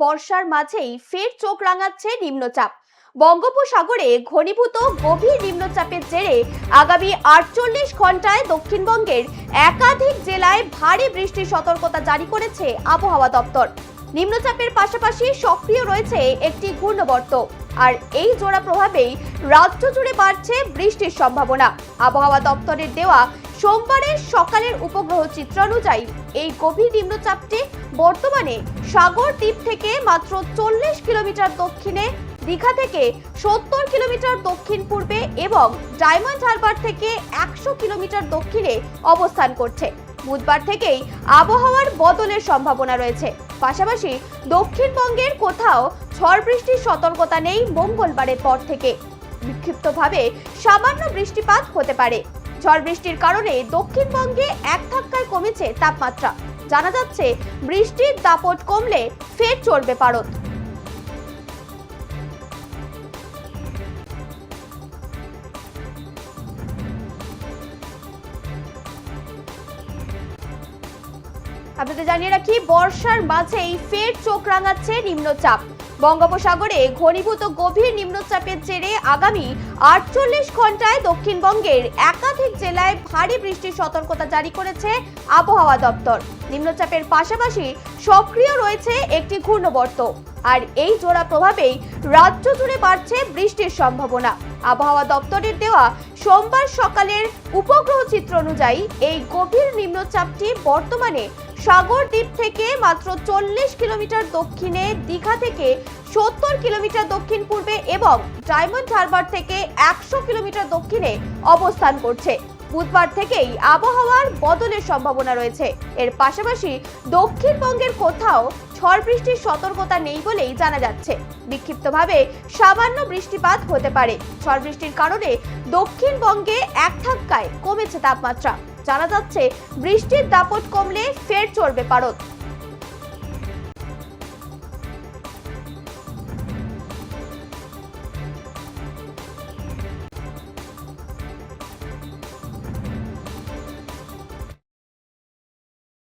বর্ষার মাঝেই ফের চোখ রাঙাচ্ছে নিম্নচাপ। বঙ্গোপসাগরে ঘনীভূত গভীর নিম্নচাপের জেরে আগামী 48 ঘন্টায় দক্ষিণবঙ্গের একাধিক জেলায় ভারী বৃষ্টির সতর্কতা জারি করেছে আবহাওয়া দপ্তর। নিম্নচাপের পাশাপাশি সক্রিয় রয়েছে একটি ঘূর্ণবর্ত, আর এই জোড়া প্রভাবেই রাজ্য জুড়ে বাড়ছে বৃষ্টির সম্ভাবনা। আবহাওয়া দপ্তরের দেওয়া সোমবারের সকালের উপগ্রহ চিত্র অনুযায়ী এই গভীর নিম্নচাপটি বর্তমানে সাগর দ্বীপ থেকে মাত্র 40 কিলোমিটার দক্ষিণে, দীঘা থেকে 70 কিলোমিটার দক্ষিণ পূর্বে এবং ডায়মন্ড হারবার থেকে 100 কিলোমিটার দক্ষিণে অবস্থান করছে। বুধবার থেকেই আবহাওয়ার বদলের সম্ভাবনা রয়েছে। পাশাপাশি দক্ষিণবঙ্গের কোথাও ঝড় বৃষ্টির সতর্কতা নেই মঙ্গলবারের পর থেকে। বিক্ষিপ্তভাবে সামান্য বৃষ্টিপাত হতে পারে। ঝড় বৃষ্টির কারণে দক্ষিণবঙ্গে এক ধাক্কায় কমেছে তাপমাত্রা। জানা যাচ্ছে বৃষ্টির দাপট কমলে ফের চড়বে পারদ। আপনাদের জানিয়ে রাখি, বর্ষার মাঝেই ফের চোখ রাঙাচ্ছে নিম্নচাপ। বঙ্গোপসাগরে ঘনীভূত গভীর নিম্নচাপের জেরে আগামী 48 ঘন্টায় দক্ষিণবঙ্গের একাধিক জেলায় ভারী বৃষ্টির সতর্কতা জারি করেছে আবহাওয়া দপ্তর। নিম্নচাপের পাশাপাশি সক্রিয় রয়েছে একটি ঘূর্ণবর্ত, আর এই জোড়া প্রভাবেই রাজ্য জুড়ে বাড়ছে বৃষ্টির সম্ভাবনা। আবহাওয়া দপ্তরের দেওয়া সোমবার সকালের উপগ্রহ চিত্র অনুযায়ী এই গভীর নিম্নচাপটি বর্তমানে সাগর দ্বীপ থেকে মাত্র 40 কিলোমিটার দক্ষিণে, দীঘা থেকে 70 কিলোমিটার দক্ষিণ পূর্বে এবং ডায়মন্ড হারবার থেকে 100 কিলোমিটার দক্ষিণে অবস্থান করছে। বুধবার থেকেই আবহাওয়ার বদলের সম্ভাবনা রয়েছে। এর পাশাপাশি দক্ষিণবঙ্গের কোথাও ঝড় বৃষ্টির সতর্কতা নেই বলেই জানা যাচ্ছে। বিক্ষিপ্তভাবে সামান্য বৃষ্টিপাত হতে পারে। ঝড় বৃষ্টির কারণে দক্ষিণবঙ্গে এক ধাক্কায় কমেছে তাপমাত্রা। জানা যাচ্ছে বৃষ্টির দাপট কমলে ফের চড়বে পারদ।